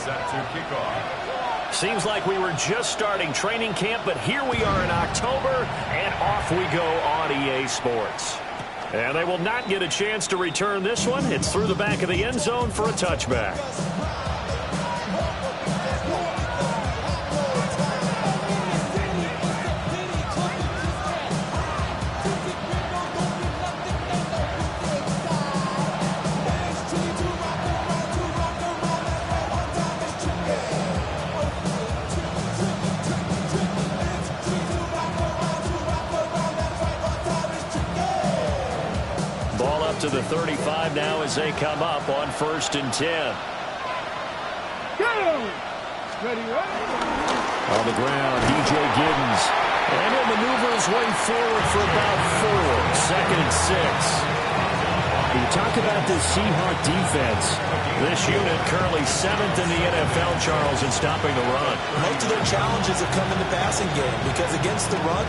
set to kick off. Seems like we were just starting training camp, but here we are in October, and off we go on EA Sports. And they will not get a chance to return this one. It's through the back of the end zone for a touchback. To the 35 now as they come up on 1st and 10. Ready. On the ground, DJ Giddens. And he'll maneuver his way forward for about 4. 2nd and 6. You talk about this Seahawk defense. This unit currently 7th in the NFL, Charles, in stopping the run. Most of their challenges have come in the passing game because against the run,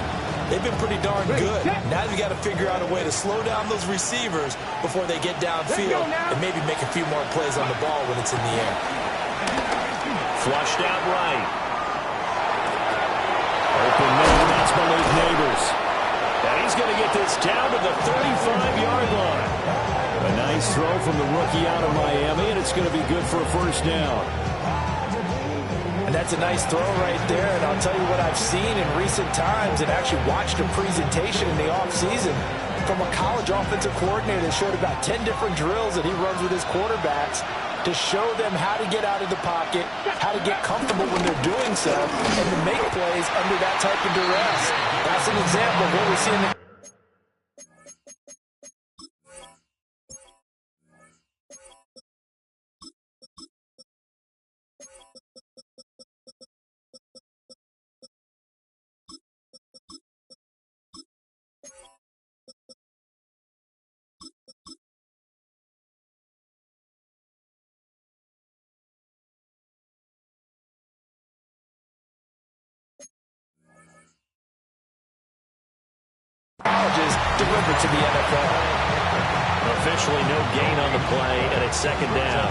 they've been pretty darn good. Now you've got to figure out a way to slow down those receivers before they get downfield and maybe make a few more plays on the ball when it's in the air. Flushed out right. Open middle, that's Malik Neighbors. And he's going to get this down to the 35-yard line. A nice throw from the rookie out of Miami, and it's going to be good for a 1st down. And that's a nice throw right there, and I'll tell you what I've seen in recent times and actually watched a presentation in the offseason from a college offensive coordinator that showed about 10 different drills that he runs with his quarterbacks to show them how to get out of the pocket, how to get comfortable when they're doing so, and to make plays under that type of duress. That's an example of what we see in the colleges delivered to the NFL. Officially no gain on the play, and it's 2nd down.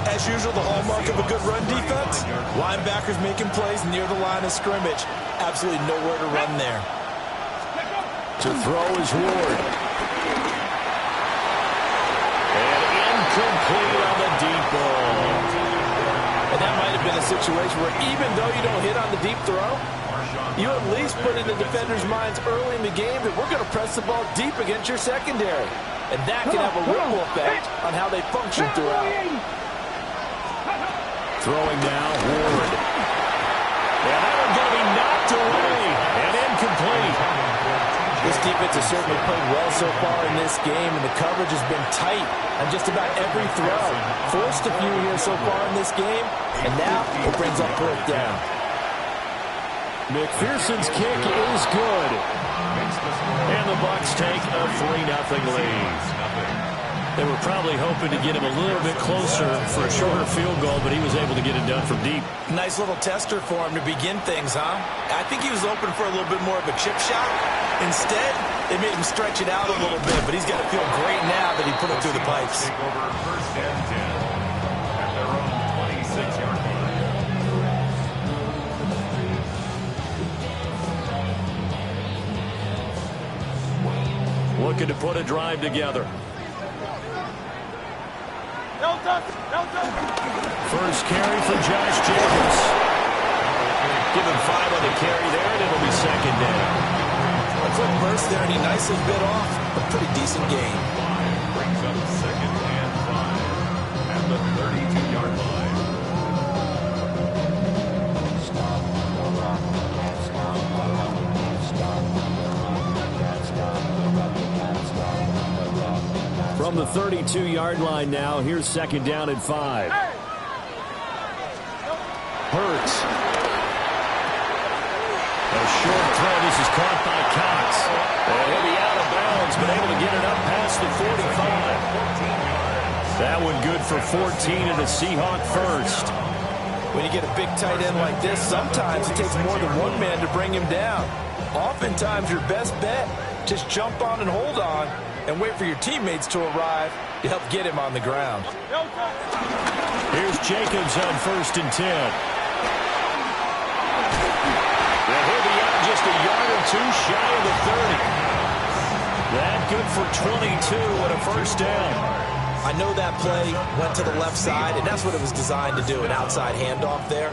As usual, the hallmark of a good run defense, linebackers making plays near the line of scrimmage. Absolutely nowhere to run there. To throw is Ward. And incomplete on the deep ball. And that might have been a situation where even though you don't hit on the deep throw, you at least put in the defenders' minds early in the game that we're going to press the ball deep against your secondary. And that can have a ripple effect on how they function throughout. Throwing now, Ward. And that one's going to be knocked away and incomplete. This defense has certainly played well so far in this game, and the coverage has been tight on just about every throw. Forced a few here so far in this game, and now it brings up 4th down. McPherson's kick is good. And the Bucs take a 3-0 lead. They were probably hoping to get him a little bit closer for a shorter field goal, but he was able to get it done from deep. Nice little tester for him to begin things, huh? I think he was open for a little bit more of a chip shot. Instead, they made him stretch it out a little bit, but he's got to feel great now that he put it through the pipes. Take over 1st and 10 at their own 26-yard line. Looking to put a drive together. First carry for Josh Jacobs. Give him 5 on the carry there, and it'll be 2nd down. A quick burst there, and he nicely bit off a pretty decent gain. Brings up 2nd and 5 at the 32-yard line. From the 32-yard line now, here's 2nd down and 5. Hurts. A short throw. This is caught by Cox. And he'll be out of bounds, but able to get it up past the 45. That one good for 14 and a Seahawk 1st. When you get a big tight end like this, sometimes it takes more than one man to bring him down. Oftentimes, your best bet, just jump on and hold on and wait for your teammates to arrive to help get him on the ground. Here's Jacobs on 1st and 10. And he'll be out just a yard or two shy of the 30. That good for 22 and a first down. I know that play went to the left side, and that's what it was designed to do, an outside handoff there.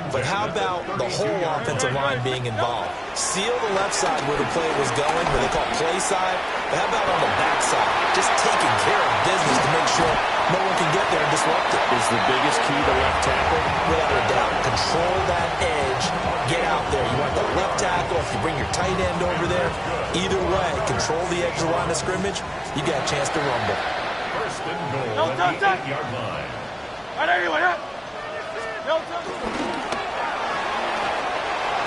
But how about the whole offensive line being involved? Seal the left side where the play was going, where they call play side. But how about on the back side? Just taking care of business to make sure no one can get there and disrupt it. Is the biggest key the left tackle? Without a doubt. Control that edge. Get out there. You want the left tackle. If you bring your tight end over there, either way, control the edge of the line of scrimmage, you got a chance to rumble. First and goal at the 8-yard line.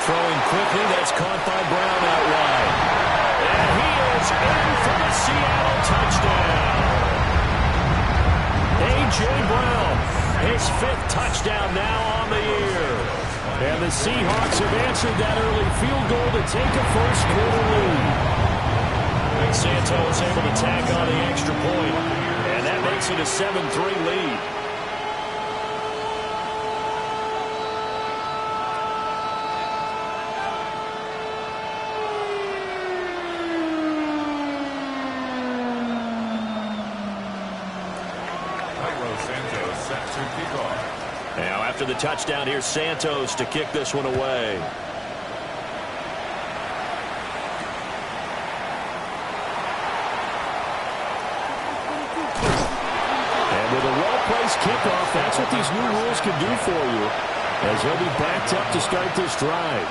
Throwing quickly, that's caught by Brown out wide. And he is in for the Seattle touchdown. A.J. Brown, his 5th touchdown now on the year. And the Seahawks have answered that early field goal to take a first-quarter lead. And Santos able to tack on the extra point. And that makes it a 7-3 lead. Now after the touchdown, here's Santos to kick this one away. And with a well-placed kickoff, that's what these new rules can do for you, as he'll be backed up to start this drive.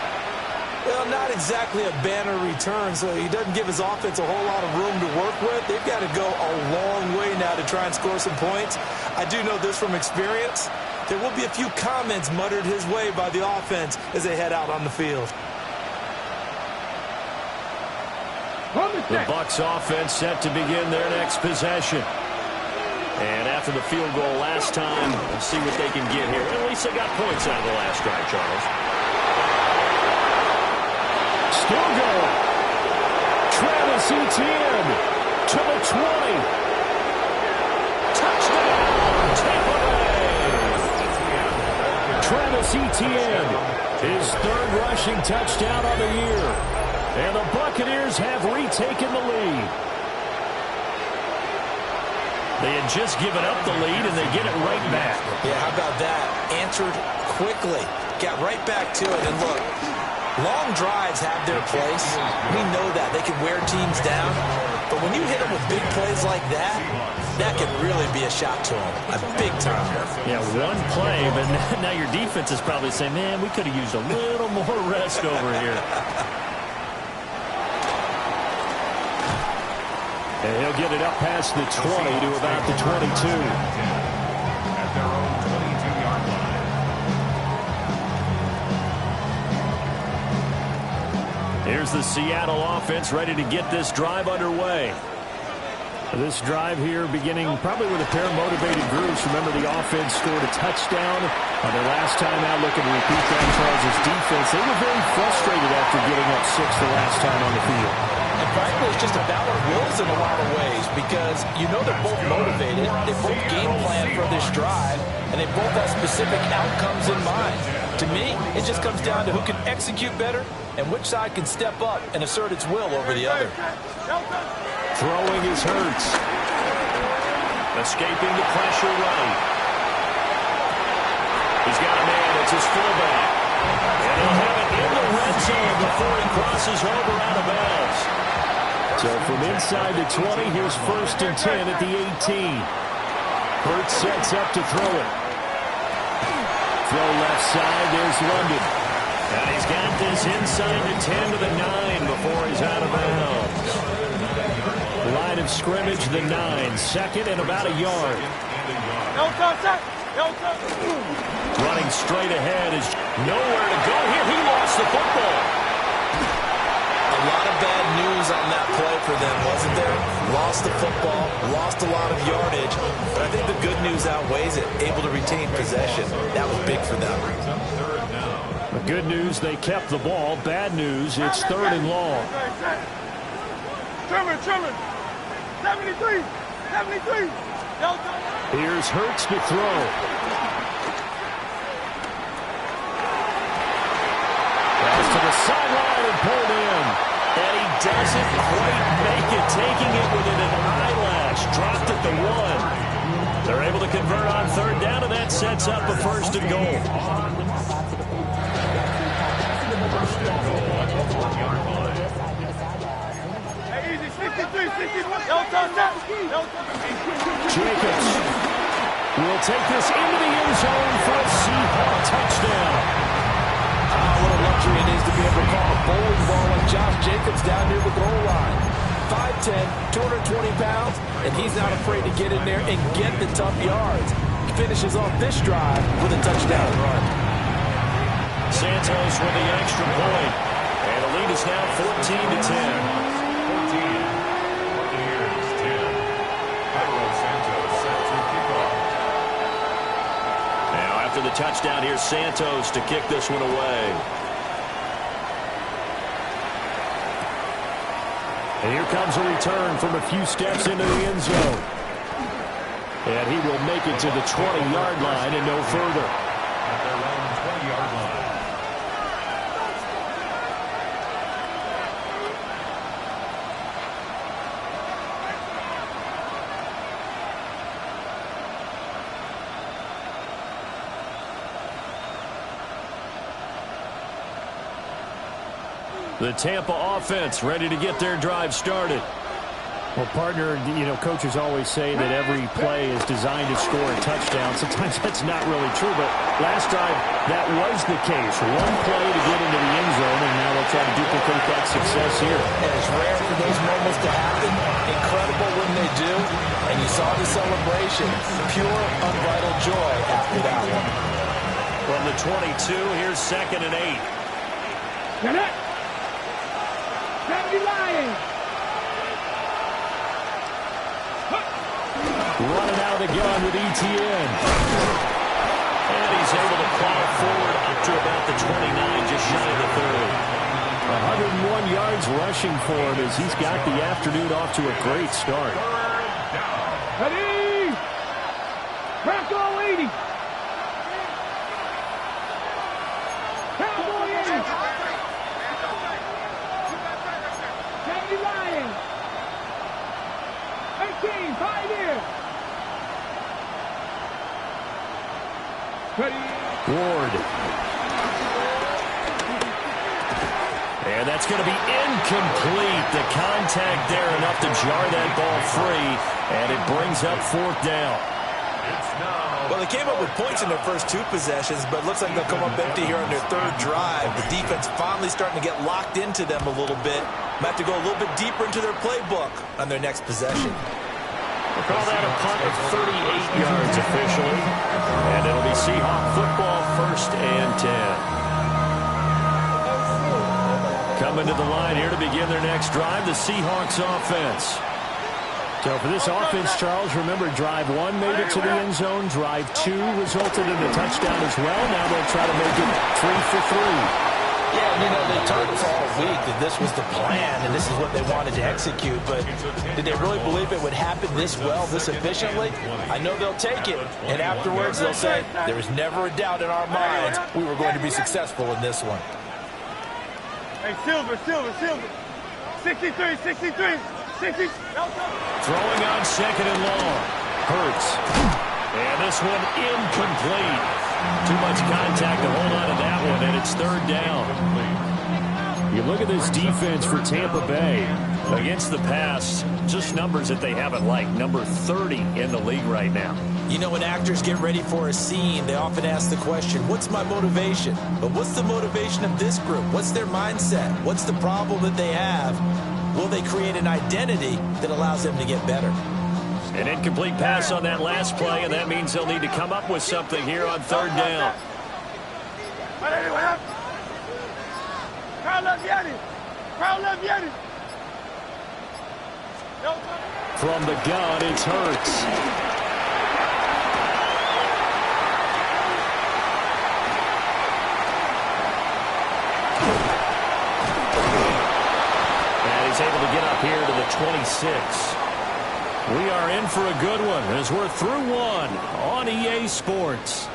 Well, not exactly a banner return, so he doesn't give his offense a whole lot of room to work with. They've got to go a long way now to try and score some points. I do know this from experience. There will be a few comments muttered his way by the offense as they head out on the field. The Bucs offense set to begin their next possession. And after the field goal last time, we'll see what they can get here. At least they got points out of the last drive, Charles. Still going. Travis Etienne to the 20. Touchdown, Tampa Bay. Travis Etienne, his 3rd rushing touchdown on the year. And the Buccaneers have retaken the lead. They had just given up the lead, and they get it right back. Yeah, how about that? Answered quickly. Got right back to it. And look, long drives have their place. We know that. They can wear teams down. But when you hit them with big plays like that, that can really be a shock to them. A big time. Yeah, one play, but now your defense is probably saying, man, we could have used a little more rest over here. And he'll get it up past the 20 to about the 22. At their own 22-yard line. Here's the Seattle offense ready to get this drive underway. This drive here beginning probably with a pair of motivated groups. Remember, the offense scored a touchdown on their last time out. Looking to repeat that. Charles' defense, they were very frustrated after giving up 6 the last time on the field. And frankly, it's just a battle of wills in a lot of ways, because you know they're both motivated, they both game plan for this drive, and they both have specific outcomes in mind. To me, it just comes down to who can execute better and which side can step up and assert its will over the other. Throwing is Hurts. Escaping the pressure right. He's got a man. It's his fullback. And he'll have it in the red zone before he crosses over out of bounds. So from inside the 20, here's 1st and 10 at the 18. Hurts sets up to throw it. Throw left side, there's London. And he's got this inside the 10 to the 9 before he's out of bounds. Line of scrimmage, the 9. 2nd and about a yard. Running straight ahead is nowhere to go here. He lost the football. A lot of bad news on that play for them, wasn't there? Lost the football, lost a lot of yardage, but I think the good news outweighs it. Able to retain possession. That was big for them. The good news, they kept the ball. Bad news, it's 3rd and long. Truman, 73. Here's Hurts to throw. to the sideline and pulled in. And he doesn't quite make it, taking it within an eyelash. Dropped at the 1. They're able to convert on third down, and that sets up a first and goal. First and goal on the 4-yard line. Jacobs will take this into the end zone for a Seahawk touchdown. What a luxury it is to be able to call a bowling ball like Josh Jacobs down near the goal line. 5'10", 220 pounds, and he's not afraid to get in there and get the tough yards. He finishes off this drive with a touchdown run. Santos with the extra point, and the lead is now 14-10. 14. Buccaneers 10. Cairo Santos set to kick off. Now after the touchdown, here's Santos to kick this one away. And here comes a return from a few steps into the end zone. And he will make it to the 20-yard line and no further. At their own 20-yard line. The Tampa offense ready to get their drive started. Well, partner, coaches always say that every play is designed to score a touchdown. Sometimes that's not really true, but last drive, that was the case. One play to get into the end zone, and now they'll try to duplicate that success here. And it's rare for those moments to happen. Incredible when they do. And you saw the celebration. Pure, unbridled joy after that one. From the 22, here's 2nd and 8. Get it! Running out of the gun with Etienne. And he's able to plow forward up to about the 29, just shy of the 30. 101 yards rushing for him as he's got the afternoon off to a great start. Ready! Crack all 80! Cowboy 80! Sandy Lions! 18, Pioneer! Ready! Ward. And that's going to be incomplete. The contact there enough to jar that ball free, and it brings up 4th down. Well, they came up with points in their first 2 possessions, but it looks like they'll come up empty here on their 3rd drive. The defense finally starting to get locked into them a little bit. Might have to go a little bit deeper into their playbook on their next possession. We'll call that a punt of 38 yards officially. And it'll be Seahawk football, 1st and 10. Coming to the line here to begin their next drive, the Seahawks offense. So for this offense, Charles, remember drive 1 made it to the end zone. Drive 2 resulted in a touchdown as well. Now they'll try to make it 3 for 3. Yeah, they told us all week that this was the plan and this is what they wanted to execute, but did they really believe it would happen this well, this efficiently? I know they'll take it, and afterwards they'll say, there was never a doubt in our minds we were going to be successful in this one. Hey, Silver. 63, 60. Throwing on 2nd and long. Hurts. And this one incomplete. Too much contact to hold on to that one, and it's 3rd down. You look at this defense for Tampa Bay. Against the pass, just numbers that they haven't liked. Number 30 in the league right now. When actors get ready for a scene, they often ask the question, what's my motivation? But what's the motivation of this group? What's their mindset? What's the problem that they have? Will they create an identity that allows them to get better? An incomplete pass on that last play, and that means they'll need to come up with something here on 3rd down. From the gun, it's Hurts. And he's able to get up here to the 26. We are in for a good one as we're through 1 on EA Sports.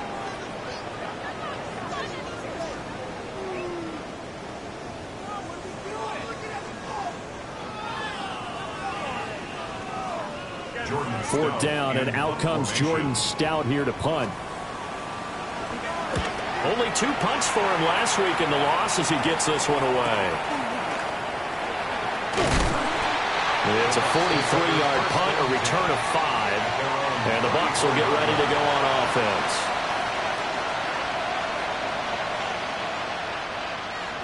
4th down, and out comes Jordan Stout here to punt. Only 2 punts for him last week in the loss as he gets this one away. It's a 43-yard punt, a return of 5, and the Bucs will get ready to go on offense.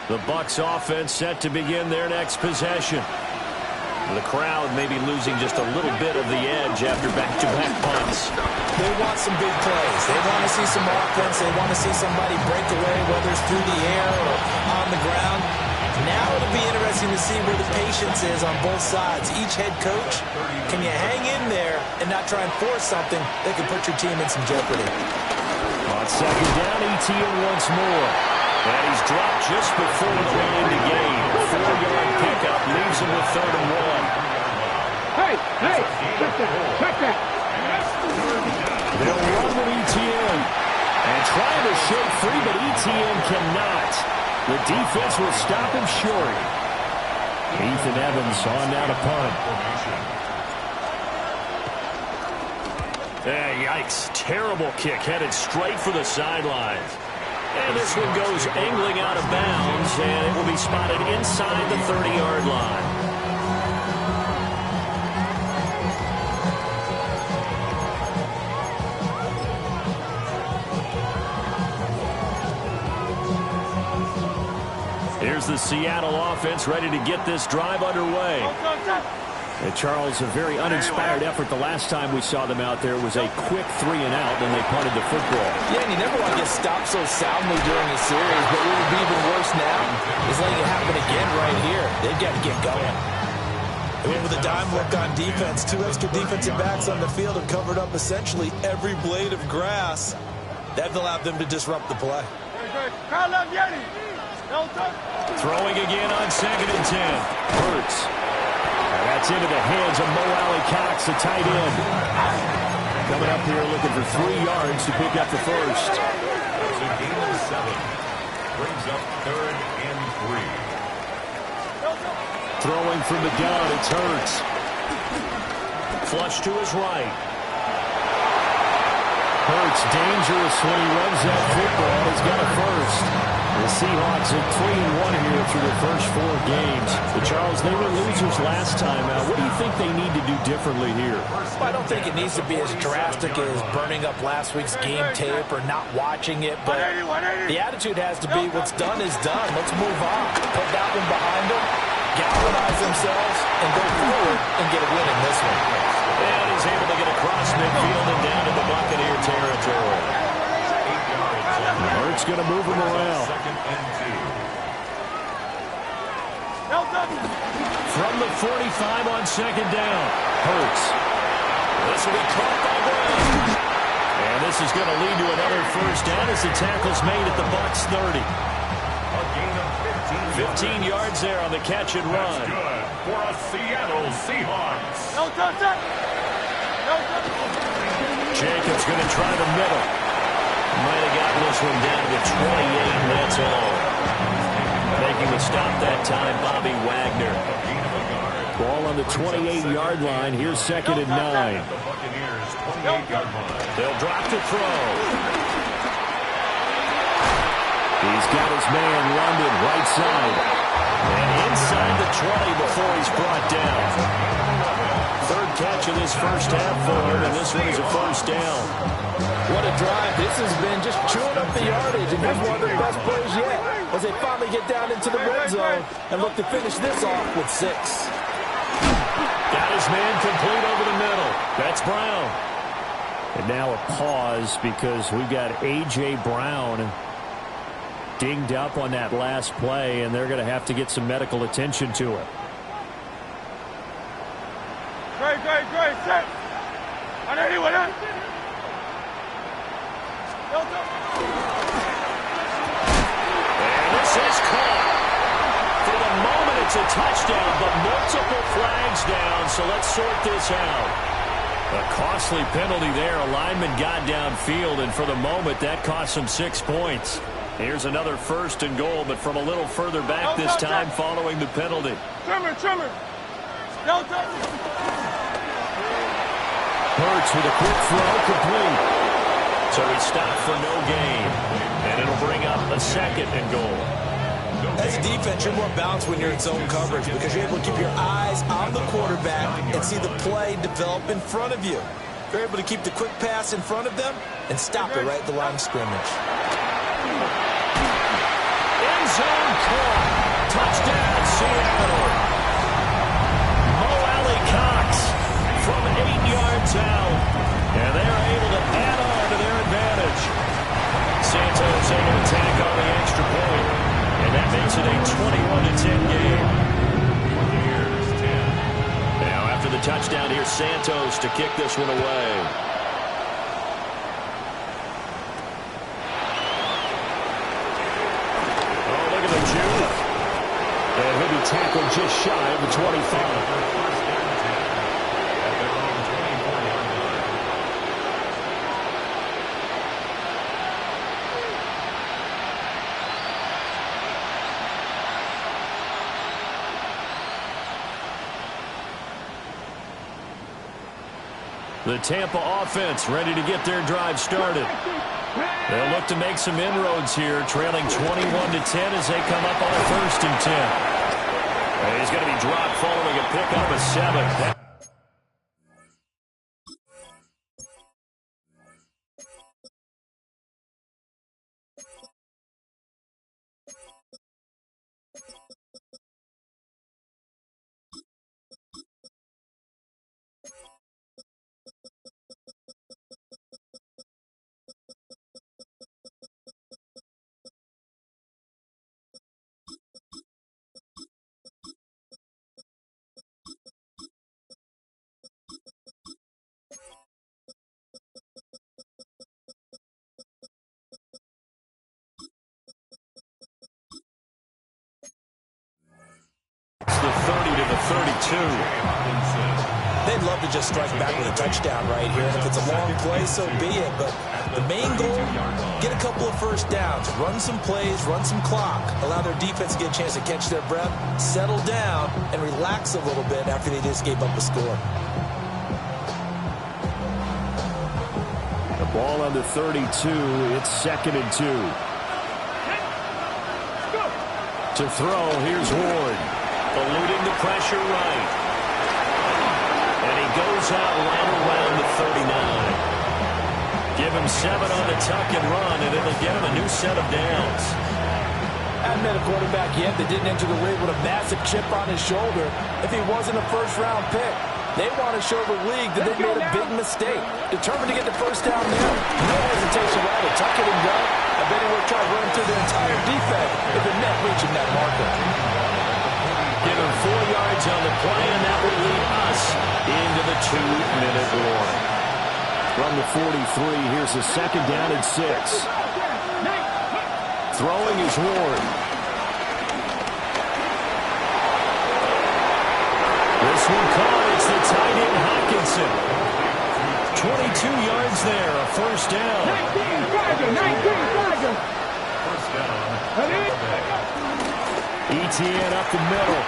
The Bucs offense set to begin their next possession. The crowd may be losing just a little bit of the edge after back-to-back punts. They want some big plays. They want to see some offense. They want to see somebody break away, whether it's through the air or on the ground. Now it'll be interesting to see where the patience is on both sides. Each head coach, can you hang in there and not try and force something that can put your team in some jeopardy? On 2nd down, ETN once more. And he's dropped just before the line to gain. 4-yard pickup leaves him with 3rd and 1. Hey, check that. They'll run with ETN. And trying to shake free, but ETN cannot. The defense will stop him short. Ethan Evans on now to punt. Yikes. Terrible kick headed straight for the sidelines. And this one goes angling out of bounds, and it will be spotted inside the 30-yard line. Here's the Seattle offense ready to get this drive underway. And Charles, a very uninspired effort the last time we saw them out there. It was a quick 3-and-out, and they punted the football. Yeah, and you never want to get stopped so soundly during a series, but what would be even worse now is letting it happen again right here. They've got to get going. They went with a dime look on defense. 2 extra defensive backs on the field have covered up essentially every blade of grass. That allowed them to disrupt the play. Throwing again on 2nd and 10. Hurts. And that's into the hands of Mo Alley-Cox, the tight end. Coming up here looking for 3 yards to pick up the first. It's a gain of 7. Brings up 3rd and 3. Throwing from the gun, it's Hurts. Flush to his right. Hurts dangerous when he runs that football. He's got a first. The Seahawks are 3-1 here through their first 4 games. But Charles, they were losers last time out. What do you think they need to do differently here? Well, I don't think it needs to be as drastic as burning up last week's game tape or not watching it, but the attitude has to be what's done is done. Let's move on. Put that one behind them, galvanize themselves, and go forward and get a win in this one. And he's able to get across midfield and down to the Buccaneer territory. Hurts going to move him around. 2nd and 2. From the 45 on 2nd down. Hurts. This will be caught by Brown. And this is going to lead to another first down as the tackle's made at the Bucs 30. A gain of 15 yards there on the catch and run. Good for a Seattle Seahawks. Jacobs going to try the middle. Might have gotten this one down to the 28, and that's all. Making the stop that time, Bobby Wagner. Ball on the 28-yard line. Here's 2nd and 9. The Buccaneers 28-yard line. They'll drop to throw. He's got his man London right side. And inside the 20 before he's brought down. 3rd catch of this first half for him, and this one is a first down. What a drive. This has been just chewing up the yardage, and here's one of the best plays yet as they finally get down into the red zone and look to finish this off with 6. Got his man complete over the middle. That's Brown. And now a pause because we've got A.J. Brown dinged up on that last play, and they're going to have to get some medical attention to it. Great, set. On anyone else? And this is caught. For the moment, it's a touchdown, but multiple flags down, so let's sort this out. A costly penalty there. A lineman got downfield, and for the moment, that cost him 6 points. Here's another 1st and goal, but from a little further back this time following the penalty. Trimmer. Hurts with a quick throw, complete. So he stopped for no gain. And it'll bring up a 2nd and goal. As a defense, you're more balanced when you're in zone coverage because you're able to keep your eyes on the quarterback and see the play develop in front of you. You're able to keep the quick pass in front of them and stop it right at the line of scrimmage. End zone caught. Touchdown, Seattle. Mo Alley-Cox from 8 yards out. And they're able to add on to their advantage. Santos able to tack on the extra point. And that makes it a 21-10 game. Now after the touchdown, here's Santos to kick this one away. Oh, look at the juke. And he'll be tackled just shy of the 25. The Tampa offense ready to get their drive started. They'll look to make some inroads here, trailing 21-10 as they come up on a 1st and 10. And he's going to be dropped following a pickup of 7. The 30 to the 32. They'd love to just strike back with a touchdown right here. And if it's a long play, so be it. But the main goal, get a couple of first downs, run some plays, run some clock, allow their defense to get a chance to catch their breath, settle down, and relax a little bit after they just gave up a score. The ball on the 32. It's 2nd and 2. To throw, here's Ward. Eluding the pressure right. And he goes out right around the 39. Give him 7 on the tuck and run, and it'll get him a new set of downs. Haven't met a quarterback yet that didn't enter the league with a massive chip on his shoulder if he wasn't a first-round pick. They want to show the league that they made a big mistake. Determined to get the first down there, no hesitation at all. Tuck it and go. I bet he would try to run through the entire defense if it meant reaching that marker. Give him 4 yards on the play, and that will lead us into the 2-minute warning. From the 43, here's a 2nd down and 6. Throwing is Ward. This one caught. It's the tight end Hawkinson. 22 yards there, a first down. 19, First down. ETN up the middle.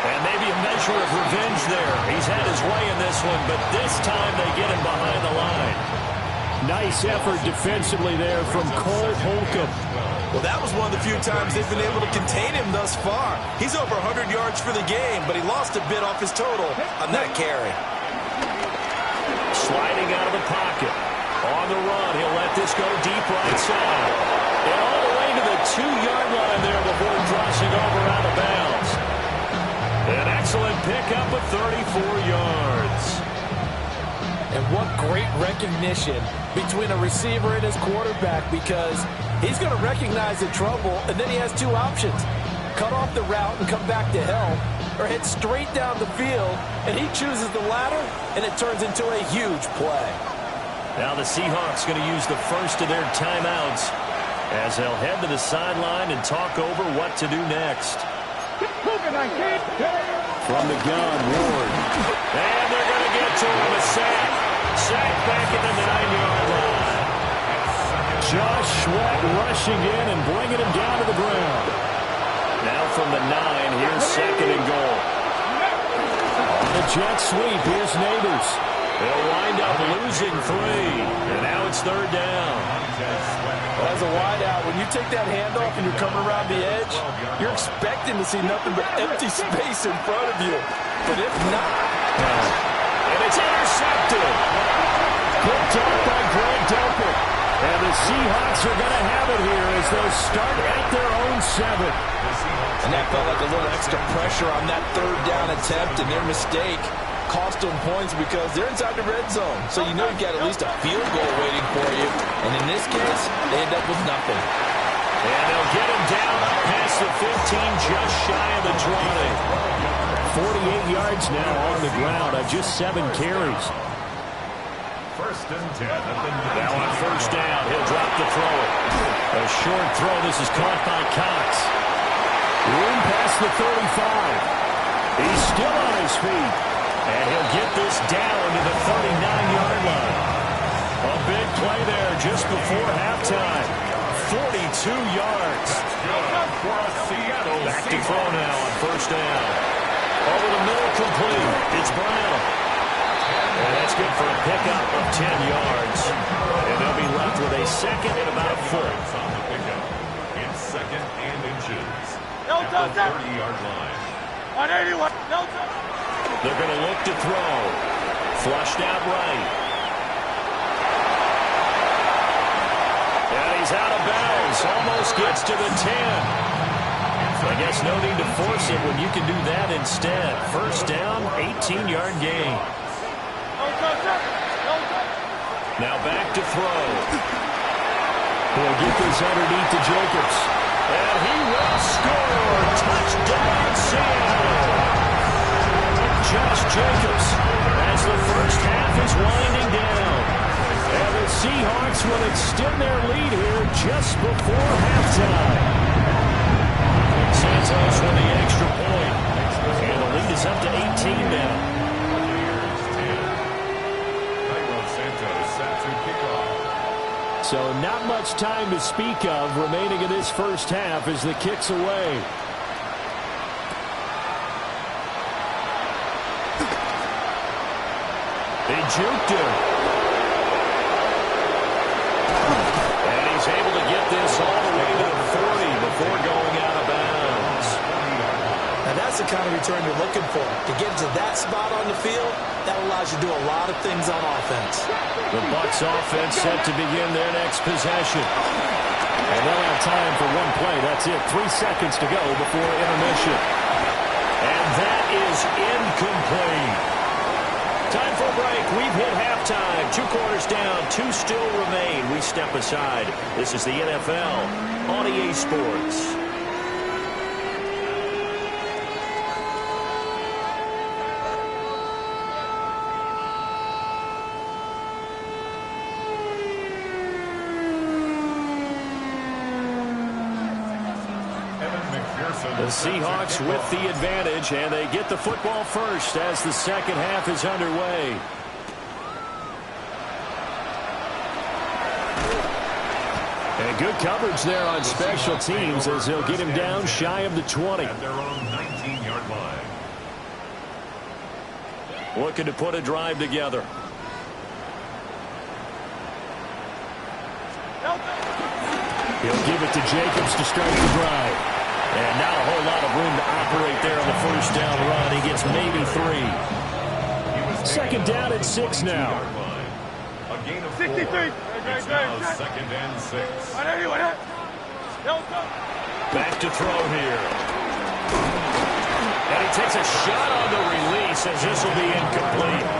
And maybe a measure of revenge there. He's had his way in this one, but this time they get him behind the line. Nice effort defensively there from Cole Holcomb. Well, that was one of the few times they've been able to contain him thus far. He's over 100 yards for the game, but he lost a bit off his total on that carry. Sliding out of the pocket. On the run, he'll let this go deep right side. And all the way to the 2-yard line there before crossing over out of bounds. An excellent pickup of 34 yards. And what great recognition between a receiver and his quarterback, because he's going to recognize the trouble, and then he has 2 options. Cut off the route and come back to help, or head straight down the field, and he chooses the latter, and it turns into a huge play. Now the Seahawks going to use the first of their timeouts as they'll head to the sideline and talk over what to do next. From the gun, Ward. And they're going to get to him, a sack. Sack back into the 9-yard line. Josh Sweat rushing in and bringing him down to the ground. Now from the 9, here's 2nd and goal. On On the jet sweep, here's Neighbors. They'll wind up losing 3. And now it's third down. As a wideout, when you take that handoff and you're coming around the edge, you're expecting to see nothing but empty space in front of you. But if not... And it's intercepted. Picked off by Greg Delpit. And the Seahawks are going to have it here as they'll start at their own 7. And that felt like a little extra pressure on that third down attempt, and their mistake cost them points because they're inside the red zone. So you know you've got at least a field goal waiting for you. And in this case, they end up with nothing. And they'll get him down up past the 15, just shy of the 20. 48 yards now on the ground on just 7 carries. First and 10. Now on first down, he'll drop the throw. A short throw. This is caught by Cox. Room past the 35. He's still on his feet. And he'll get this down to the 39-yard line. A big play there just before halftime. 42 yards. Back to throw now on first down. Over the middle, complete. It's Brown. And that's good for a pickup of 10 yards. And they'll be left with a second and about a foot. On the pickup. In second and inches. No At the touchdown. 30-yard line. 181. No touchdown. They're going to look to throw. Flushed out right. And he's out of bounds. Almost gets to the 10. I guess no need to force it when you can do that instead. First down, 18-yard gain. No touchdown. No touchdown. Now back to throw. He'll get this underneath to Jacobs. And he will score. Touchdown, Seattle. Josh Jacobs as the first half is winding down. And the Seahawks will extend their lead here just before halftime. Santos with the extra point. And the lead is up to 18 now. So not much time to speak of remaining in this first half as the kick's away. They juked him. And he's able to get this all the way to the 40 before going out of bounds. And that's the kind of return you're looking for. To get to that spot on the field, that allows you to do a lot of things on offense. The Bucs offense set to begin their next possession. And they'll have time for one play. That's it. 3 seconds to go before intermission. And that is incomplete. Time for a break. We've hit halftime. 2 quarters down. 2 still remain. We step aside. This is the NFL on EA Sports. The Seahawks with the advantage, and they get the football first as the second half is underway. And good coverage there on special teams as they'll get him down shy of the 20. At their own 19-yard line. Looking to put a drive together. He'll give it to Jacobs to start the drive. And not a whole lot of room to operate there on the first down run. He gets maybe 3. Second down and 6 now. A gain of 63. 4. It's now second and 6. 181. No touchdown. Back to throw here. And he takes a shot on the release as this will be incomplete.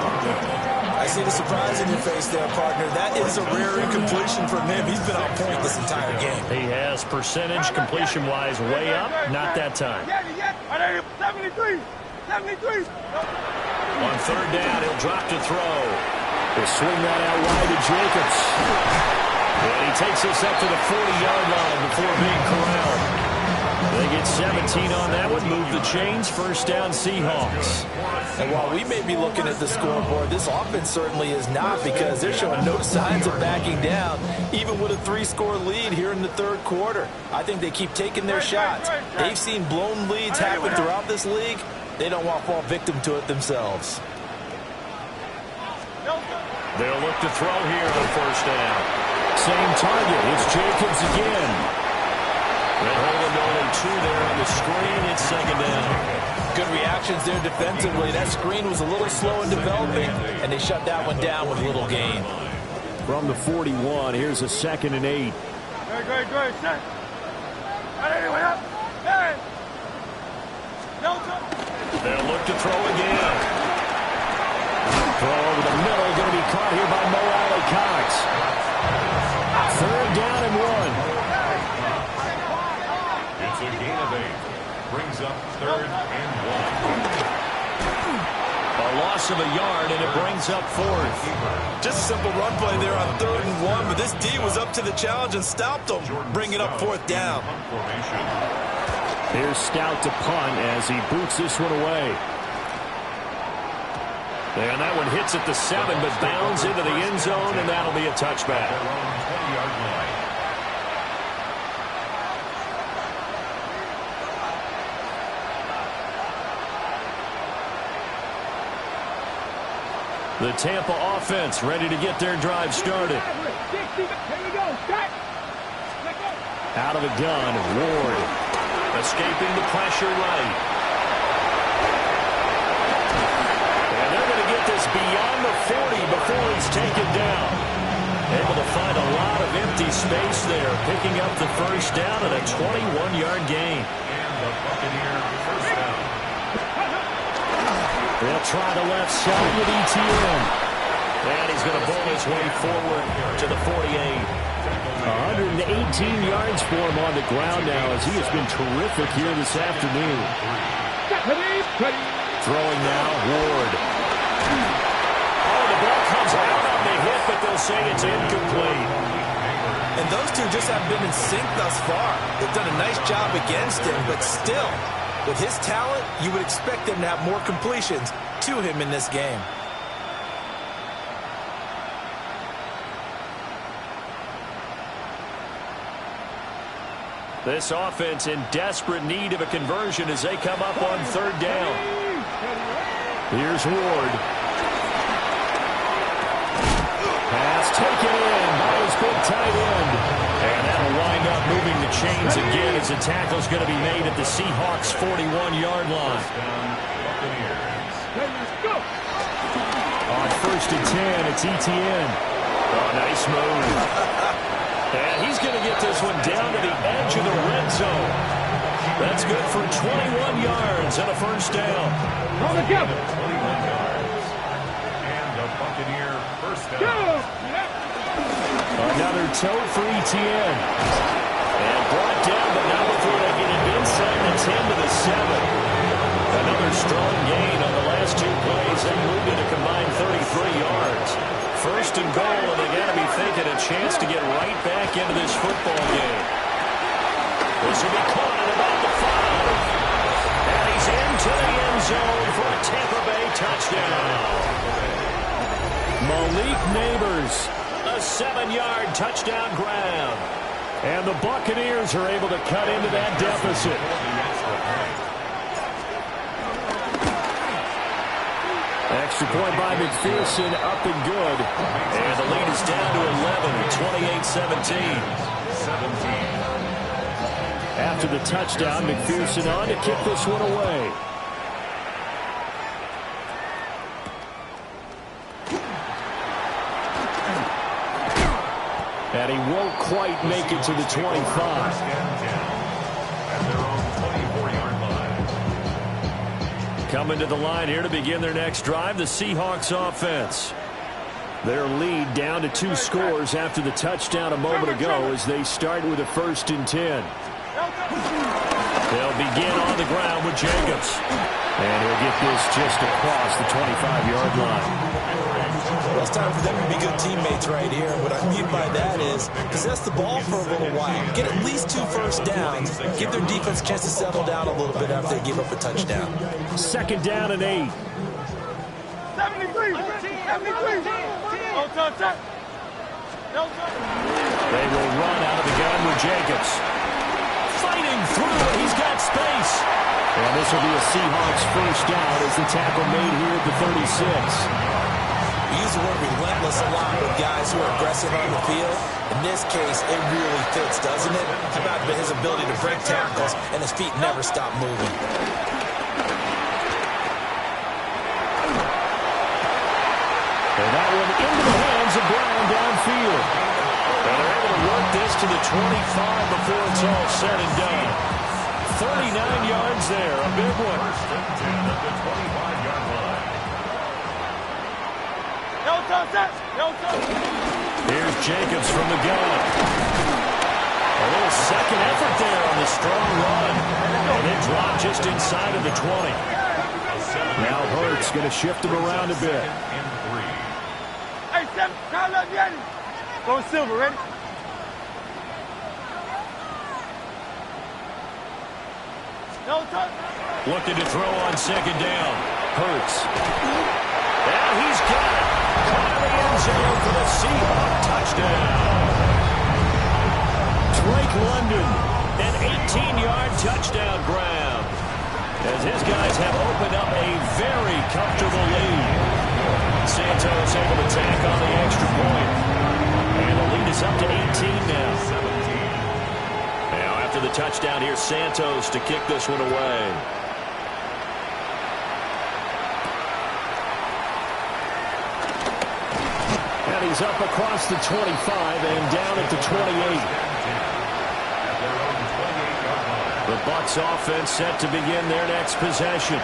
I see the surprise in your face there, partner. That is a rare incompletion from him. He's been on point this entire game. He has percentage completion-wise way up. Not that time. 73. 73. On third down, he'll drop to throw. He'll swing that out wide to Jacobs. And he takes this up to the 40-yard line before being corralled. They get 17 on that one. Move the chains. First down, Seahawks. And while we may be looking at the scoreboard, this offense certainly is not, because they're showing no signs of backing down, even with a 3-score lead here in the third quarter. I think they keep taking their shots. They've seen blown leads happen throughout this league, They don't want to fall victim to it themselves. They'll look to throw here on first down. Same target. It's Jacobs again. They hold him to only 2 there on the screen. It's second down. Good reactions there defensively. That screen was a little slow in developing, and they shut that one down with little gain. From the 41, here's a 2nd and 8. Good. Set. Anyway, up. Hey. They'll look to throw again. Throw over the middle, going to be caught here by Mo Alley-Cox. 3rd down and 1. It's a gain of 8. Brings up 3rd and 1. A loss of a yard, and it brings up 4th. Just a simple run play there on 3rd and 1, but this D was up to the challenge and stopped them, bringing up 4th down. Here's Stout to punt as he boots this one away. And that one hits at the 7, but bounds into the end zone, and that'll be a touchback. The Tampa offense ready to get their drive started. Out of the gun, Ward. Escaping the pressure right. And they're going to get this beyond the 40 before he's taken down. Able to find a lot of empty space there, picking up the first down and a 21-yard gain. And the Buccaneer first down. They'll try the left side with ETN. And he's going to bowl his way forward to the 48. 118 yards for him on the ground now as he has been terrific here this afternoon. Throwing now, Ward. Oh, the ball comes out on the hit, but they'll say it's incomplete. And those two just haven't been in sync thus far. They've done a nice job against him, but still, with his talent, you would expect them to have more completions to him in this game. This offense in desperate need of a conversion as they come up on 3rd down. Here's Ward. Pass taken in by his big tight end. And that'll wind up moving the chains again as the tackle's going to be made at the Seahawks' 41-yard line. On 1st and 10, it's ETN. Oh, nice move. And he's going to get this one down to the edge of the red zone. That's good for 21 yards and a first down. 21 yards. And the Buccaneer first down. Another toe for ETN. And brought down, but now before they get it inside the 10 to the 7. Another strong gain on the last 2 plays. They moved it a combined 33 yards. 1st and goal, and they got to be thinking a chance to get right back into this football game. This will be caught at about the 5. And he's into the end zone for a Tampa Bay touchdown. Malik Neighbors, a 7-yard touchdown grab. And the Buccaneers are able to cut into that deficit. Extra point by McPherson, up and good. And the lead is down to 11, 28-17. After the touchdown, McPherson on to kick this one away. And he won't quite make it to the 25. Coming to the line here to begin their next drive, the Seahawks offense. Their lead down to 2 scores after the touchdown a moment ago as they start with a 1st and 10. They'll begin on the ground with Jacobs. And he'll get this just across the 25-yard line. Well, it's time for them to be good teammates right here. What I mean by that is possess the ball for a little while. Get at least 2 first downs. Give their defense a chance to settle down a little bit after they give up a touchdown. 2nd down and 8. 73. No touch. They will run out of the gun with Jacobs. Fighting through, and he's got space. And this will be a Seahawks first down as the tackle made here at the 36. We use the word relentless a lot with guys who are aggressive on the field. In this case, it really fits, doesn't it? How about his ability to break tackles and his feet never stop moving? And that one into the hands of Brown downfield. And they're able to work this to the 25 before it's all said and done. 39 yards there, a big one. First and 10 at the 25-yard line. Here's Jacobs from the gun. A little second effort there on the strong run. And it dropped just inside of the 20. Now Hurts going to shift him around a bit. Hey, Steph, crowd up, Yanni. Go Silver, ready? No touch. Looking to throw on second down. Hurts. And he's got it. Caught in the end zone for the Seahawks touchdown. Drake London, an 18-yard touchdown grab. As his guys have opened up a very comfortable lead. Santos able to tack on the extra point. And the lead is up to 18 now. 17. Now after the touchdown, here's Santos to kick this one away. And he's up across the 25 and down at the 28. The Bucs offense set to begin their next possession.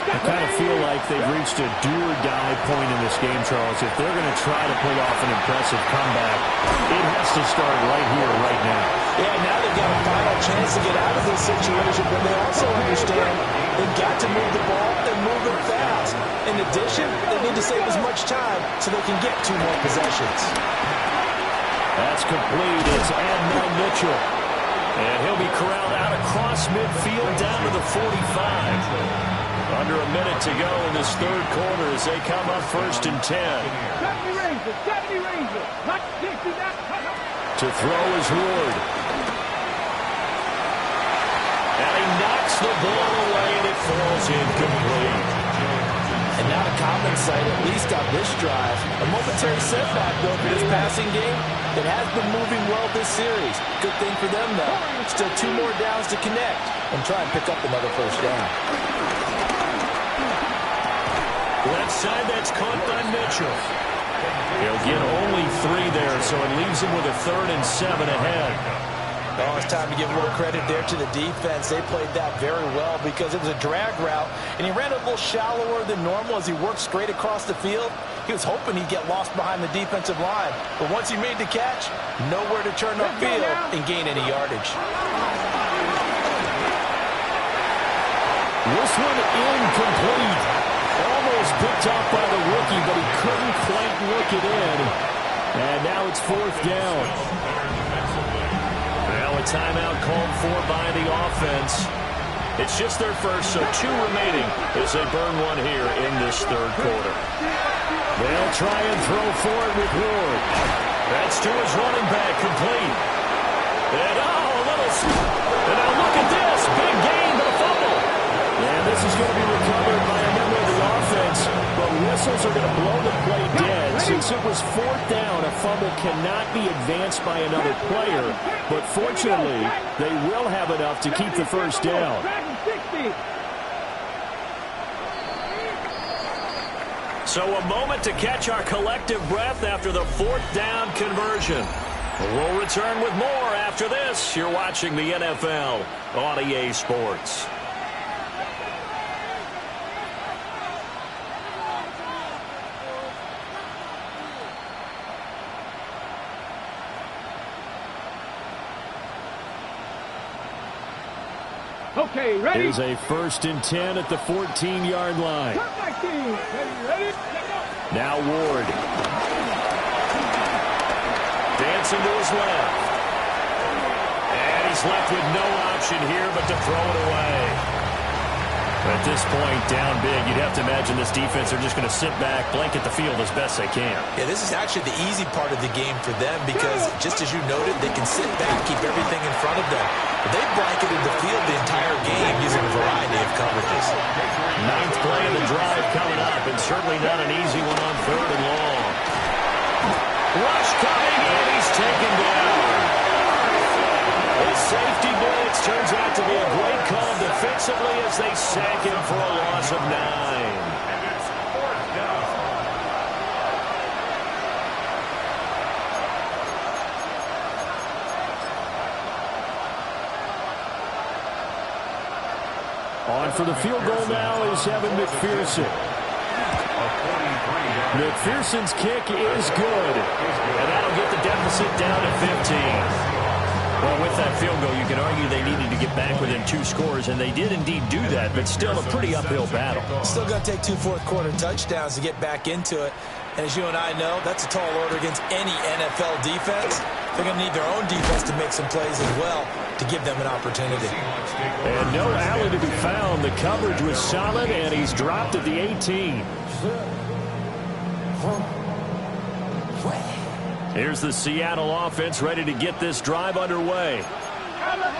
I kind of feel like they've reached a do-or-die point in this game, Charles. If they're going to try to pull off an impressive comeback, it has to start right here, right now. Yeah, now they've got a final chance to get out of this situation, but they also understand they've got to move the ball and move it fast. In addition, they need to save as much time so they can get 2 more possessions. That's complete. It's Adnan Mitchell. And he'll be corralled out across midfield down to the 45. Under a minute to go in this third quarter as they come up first and 10. To throw is Ward. And he knocks the ball away and it falls incomplete. And not a common sight, at least on this drive. A momentary setback, though, for this passing game. It has been moving well this series. Good thing for them, though. Still 2 more downs to connect and try and pick up another first down. Left side, that's caught by Mitchell. He'll get only 3 there, so it leaves him with a 3rd and 7 ahead. Oh, it's time to give a little credit there to the defense. They played that very well because it was a drag route, and he ran a little shallower than normal as he worked straight across the field. He was hoping he'd get lost behind the defensive line, but once he made the catch, nowhere to turn upfield and gain any yardage. This one incomplete. Almost picked off by the rookie, but he couldn't quite work it in. And now it's 4th down. Now a timeout called for by the offense. It's just their first, so 2 remaining as they burn one here in this third quarter. They'll try and throw for it with Ward. That's to his running back, complete. And a little... And now look at this. Big gain, but a fumble. And this is going to be recovered by a member of the offense, but whistles are going to blow the play dead. Since it was 4th down, a fumble cannot be advanced by another player, but fortunately, they will have enough to keep the first down. So a moment to catch our collective breath after the 4th down conversion. We'll return with more after this. You're watching the NFL on EA Sports. Okay, ready? Here's a 1st and 10 at the 14-yard line. Ready? Now Ward. Dancing to his left. And he's left with no option here but to throw it away. At this point, down big, you'd have to imagine this defense are just going to sit back, blanket the field as best they can. Yeah, this is actually the easy part of the game for them because, just as you noted, they can sit back, keep everything in front of them. But they blanketed the field the entire game using a variety defensive coverages. Ninth play of the drive coming up, and certainly not an easy one on 3rd and long. Rush coming in, he's taken down. His safety blitz turns out to be a great call defensively as they sack him for a loss of 9. And it's 4th down. On for the field goal now is Evan McPherson. McPherson's kick is good, and that'll get the deficit down to 15. Well, with that field goal, you can argue they needed to get back within 2 scores, and they did indeed do that, but still a pretty uphill battle. Still got to take 2 fourth-quarter touchdowns to get back into it. And as you and I know, that's a tall order against any NFL defense. They're going to need their own defense to make some plays as well to give them an opportunity. And no alley to be found. The coverage was solid, and he's dropped at the 18. Here's the Seattle offense ready to get this drive underway.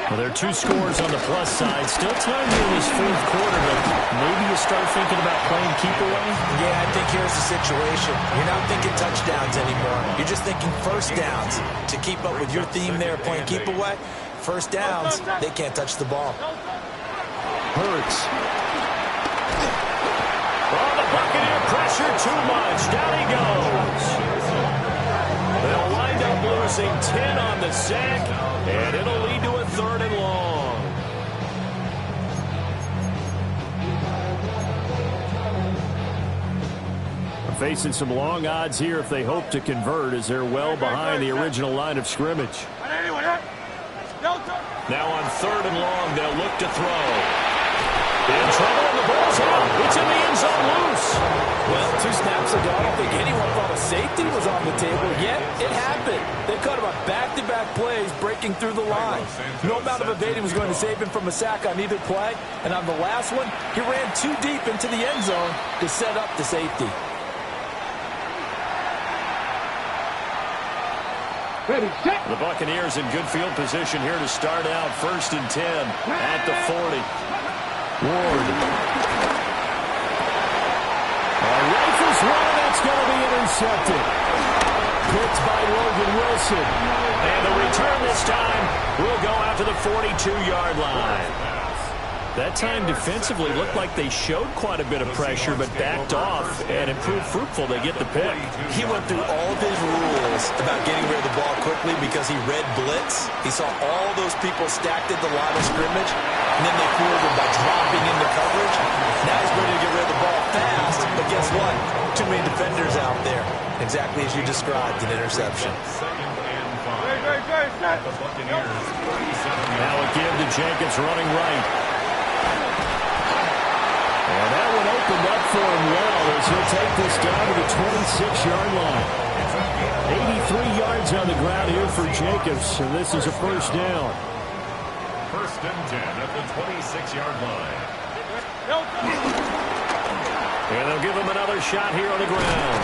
Well, there are 2 scores on the plus side. Still time here in this 4th quarter, but maybe you start thinking about playing keep away? Yeah, I think here's the situation. You're not thinking touchdowns anymore. You're just thinking first downs. To keep up with your theme there, playing keep away, first downs, they can't touch the ball. Hurts. Oh, the Buccaneer pressure too much. Down he goes. They'll wind up losing 10 on the sack, and it'll lead to a 3rd and long. They're facing some long odds here if they hope to convert, as they're well behind the original line of scrimmage. Now on 3rd and long, they'll look to throw. In trouble, and the ball's out. It's in the end zone loose. Well, 2 snaps ago, I don't think anyone thought a safety was on the table, yet it happened. They caught him on back-to-back plays breaking through the line. No amount of evading was going to save him from a sack on either play, and on the last one, he ran too deep into the end zone to set up the safety. The Buccaneers in good field position here to start out. 1st and 10 at the 40. Ward. Rifles one, that's going to be intercepted. Picked by Logan Wilson. And the return this time will go out to the 42-yard line. That time defensively looked like they showed quite a bit of pressure, but backed off, and it proved fruitful. They get the pick. He went through all of his rules about getting rid of the ball quickly because he read blitz. He saw all those people stacked at the line of scrimmage, and then they fooled him by dropping into coverage. Now he's ready to get rid of the ball fast, but guess what? Too many defenders out there. Exactly as you described, an interception. Now a give to Jenkins running right. And that one opened up for him well as he'll take this down to the 26-yard line. 83 yards on the ground here for Jacobs, and this is a 1st down. 1st and 10 at the 26-yard line. And they'll give him another shot here on the ground.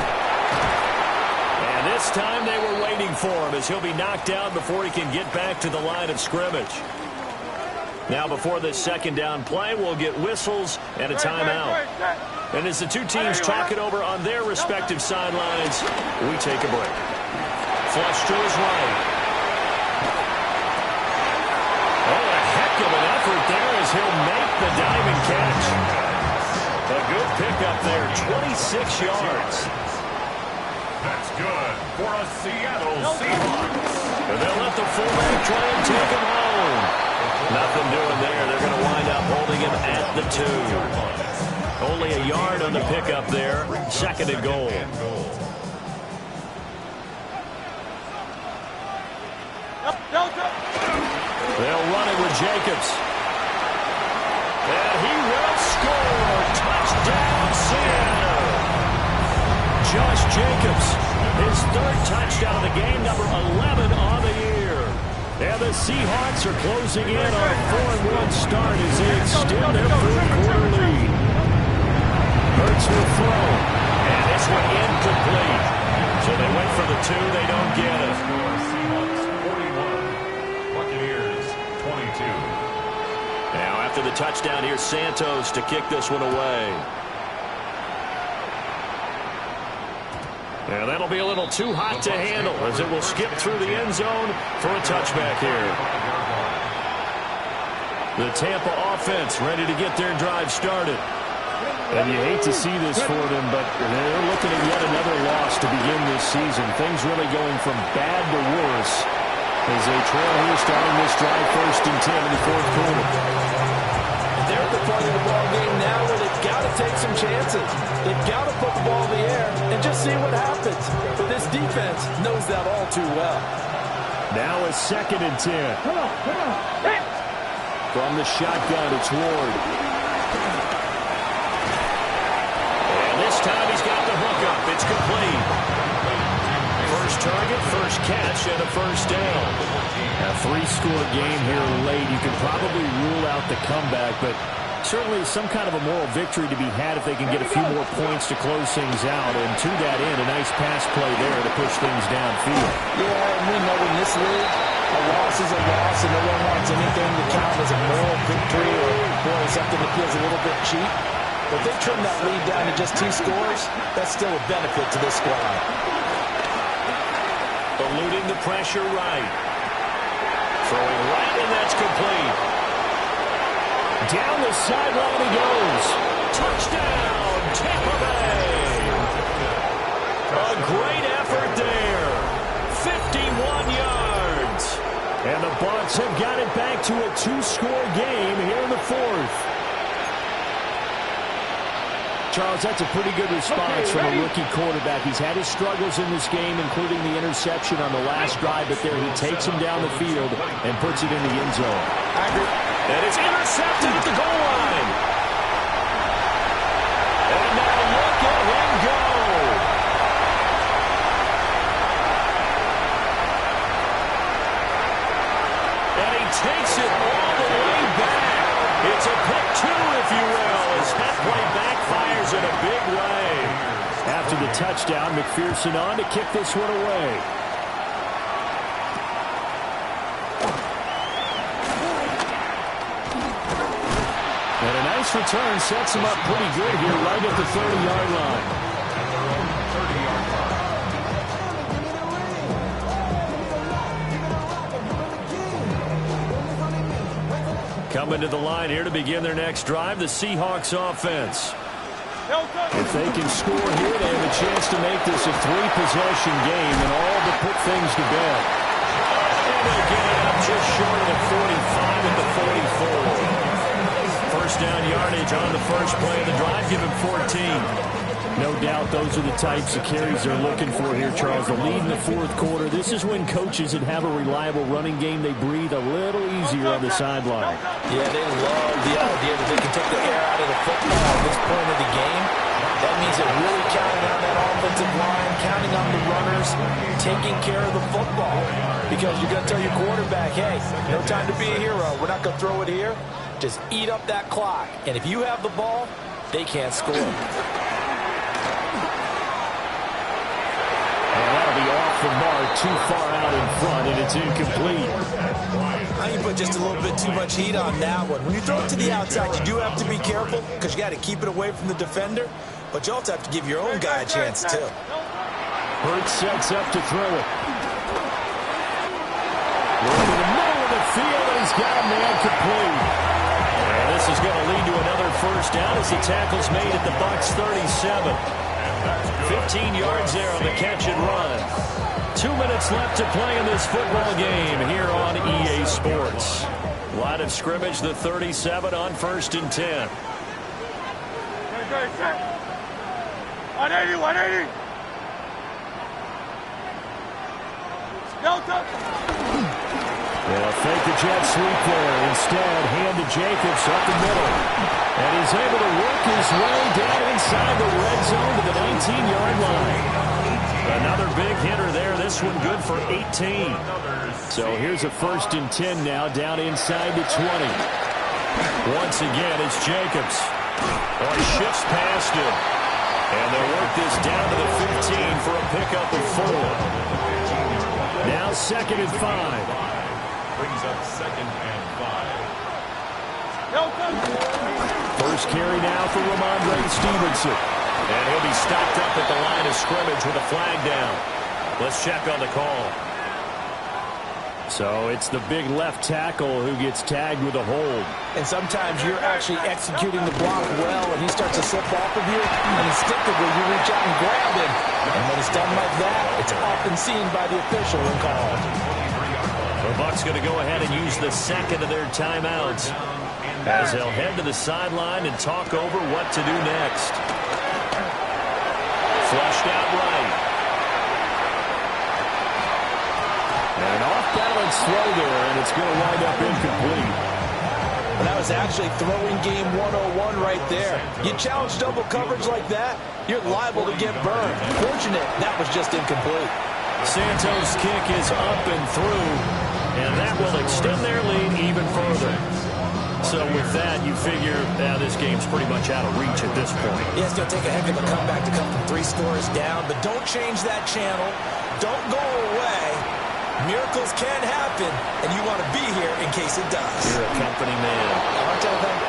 And this time they were waiting for him as he'll be knocked down before he can get back to the line of scrimmage. Now before this 2nd down play, we'll get whistles and a timeout. And as the 2 teams talk it over on their respective sidelines, we take a break. Flush to his right. Oh, a heck of an effort there as he'll make the diving catch. A good pickup there, 26 yards. That's good for a Seattle Seahawks. And they'll let the fullback try and take him home. Nothing doing there. They're going to wind up holding him at the 2. Only a yard on the pickup there. 2nd and goal. They'll run it with Jacobs. And he will score. Touchdown, Seattle. Josh Jacobs, his 3rd touchdown of the game, number 11 on the year. And the Seahawks are closing in on a 4-1 start as they extend their 4th quarter lead. Hurts will throw. And this one incomplete. So they went for the 2. They don't get it. Seahawks 41, Buccaneers 22. Now after after the touchdown. Here's Santos to kick this one away. And that'll be a little too hot to handle as it will skip through the end zone for a touchback here. The Tampa offense ready to get their drive started. And you hate to see this for them, but they're looking at yet another loss to begin this season. Things really going from bad to worse as they trail here starting this drive 1st and 10 in the 4th quarter. They're at the point of the ball game now where they've got to take some chances. They've got to put the ball in the air and just see what happens. But this defense knows that all too well. Now a 2nd and 10. From the shotgun, it's Ward. This time he's got the hook up. It's complete. First target, first catch, and a first down. A 3-score game here late. You can probably rule out the comeback, but certainly some kind of a moral victory to be had if they can get a few more points to close things out. And to that end, a nice pass play there to push things downfield. Yeah, and we know in this league, a loss is a loss, and no one wants anything to count as a moral victory or, boy, something that feels a little bit cheap. But if they trim that lead down to just 2 scores, that's still a benefit to this squad. Eluding the pressure right. Throwing right, and that's complete. Down the sideline he goes. Touchdown, Tampa Bay. A great effort there. 51 yards. And the Bucs have got it back to a 2-score game here in the 4th. Charles, that's a pretty good response from a rookie quarterback. He's had his struggles in this game, including the interception on the last drive, but there he takes him down the field and puts it in the end zone. I agree. And it's intercepted at the goal line. And now look at him go. And he takes it all the way back. It's a pick 2, if you will, as that play backfires in a big way. After the touchdown, McPherson on to kick this one away. And a nice return sets him up pretty good here right at the 30-yard line. Coming to the line here to begin their next drive, the Seahawks offense. If they can score here, they have a chance to make this a 3-possession game and all but put things to bed. And they get it up just short of the 45 at the 44. First down yardage on the first play of the drive, give him 14. No doubt those are the types of carries they're looking for here, Charles. The lead in the 4th quarter. This is when coaches that have a reliable running game, they breathe a little easier on the sideline. Yeah, they love the idea that they can take the air out of the football at this point of the game. That means they're really counting on that offensive line, counting on the runners, taking care of the football. Because you're going to tell your quarterback, hey, no time to be a hero. We're not going to throw it here. Just eat up that clock. And if you have the ball, they can't score. The mark too far out in front, and it's incomplete. I think you put just a little bit too much heat on that one. When you throw it to the outside, you do have to be careful because you got to keep it away from the defender, but you also have to give your own guy a chance too. Hurts sets up to throw it. Look in the middle of the field, and he's got a man complete. And this is going to lead to another first down as the tackle's made at the Bucs 37. 15 yards there on the catch and run. 2 minutes left to play in this football game here on EA Sports. Line of scrimmage, the 37 on 1st and 10. 180, 180. Delta. They'll fake the jet sweep there. Instead, hand to Jacobs up the middle. And he's able to work his way down inside the red zone to the 19-yard line. Another big hitter there. This one good for 18. So here's a 1st and 10 now, down inside the 20. Once again, it's Jacobs. Oh, he shifts past him. And they'll work this down to the 15 for a pickup of 4. Now 2nd and 5. Brings up 2nd and 5. First carry now for Ramondre Stevenson. And he'll be stopped up at the line of scrimmage with a flag down. Let's check on the call. So it's the big left tackle who gets tagged with a hold. And sometimes you're actually executing the block well, and he starts to slip off of you, and instinctively you reach out and grab him. And when it's done like that, it's often seen by the official and called. The Bucs going to go ahead and use the second of their timeouts as they'll head to the sideline and talk over what to do next. Flushed out right. An off-balance throw there, and it's going to wind up incomplete. And that was actually throwing game 101 right there. You challenge double coverage like that, you're liable to get burned. Fortunate, that was just incomplete. Santos' kick is up and through, and that will extend their lead even further. So with that, you figure this game's pretty much out of reach at this point. Yeah, it's going to take a heck of a comeback to come from 3 scores down, but don't change that channel. Don't go away. Miracles can happen, and you want to be here in case it does. You're a company man. Aren't I, though?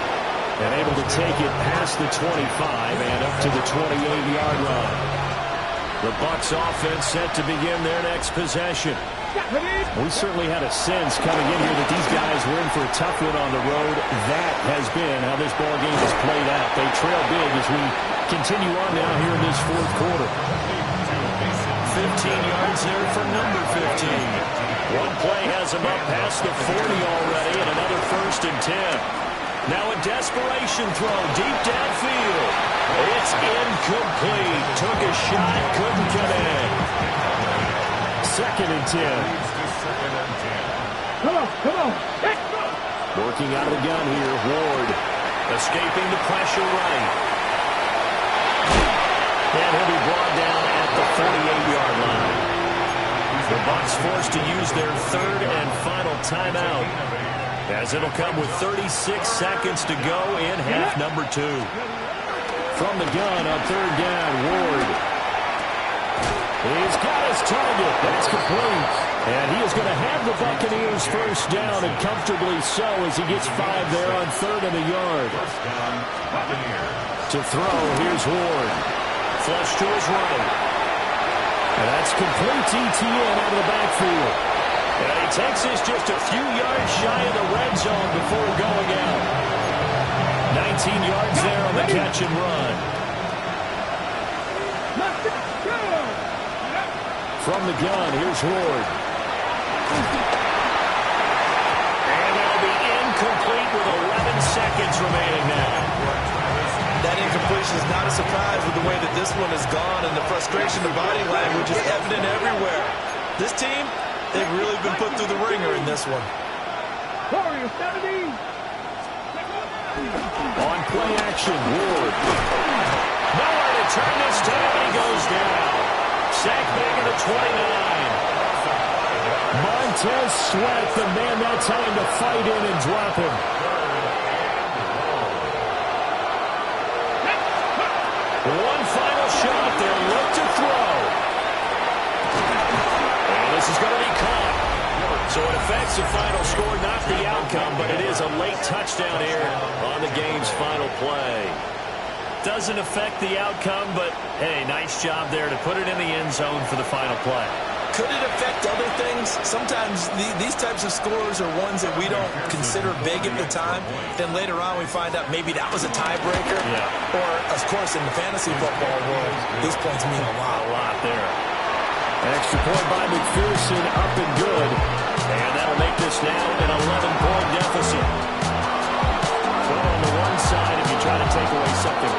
And able to take it past the 25 and up to the 28-yard line. The Bucs offense set to begin their next possession. We certainly had a sense coming in here that these guys were in for a tough one on the road. That has been how this ball game has played out. They trail big as we continue on now here in this fourth quarter. 15 yards there for number 15. One play has him up past the 40 already, and another 1st and 10. Now a desperation throw deep downfield. It's incomplete. Took a shot, couldn't connect. 2nd and 10. Come on. Working out of the gun here, Ward. Escaping the pressure right. And he'll be brought down at the 48-yard line. The Bucs forced to use their 3rd and final timeout, as it'll come with 36 seconds to go in half number 2. From the gun on 3rd down, Ward. He's got his target. That's complete. And he is going to have the Buccaneers first down, and comfortably so, as he gets 5 there on 3rd and a yard. To throw, here's Ward. Flush to his right. And that's complete ETN out of the backfield. And he takes this just a few yards shy of the red zone before going out. 19 yards there on the catch and run. From the gun, here's Ward. And it'll be incomplete with 11 seconds remaining now. That incompletion is not a surprise with the way that this one has gone, and the frustration, the body language is evident everywhere. This team, they've really been put through the ringer in this one. On play action, Ward. Nowhere to turn this time, and he goes down. Sack back at the 29. Montez Sweat, the man that time to fight in and drop him. One final shot there, look to throw. And this is going to be caught. So it affects the final score, not the outcome, but it is a late touchdown here on the game's final play. Doesn't affect the outcome, but hey, nice job there to put it in the end zone for the final play. Could it affect other things? Sometimes these types of scores are ones that we don't consider big at the time. Then later on we find out maybe that was a tiebreaker. Yeah. Or, of course, in the fantasy football world, these points mean a lot. A lot there. Extra point by McPherson, up and good. And that'll make this now an 11-point deficit. Well, on the one side, if you try to take away something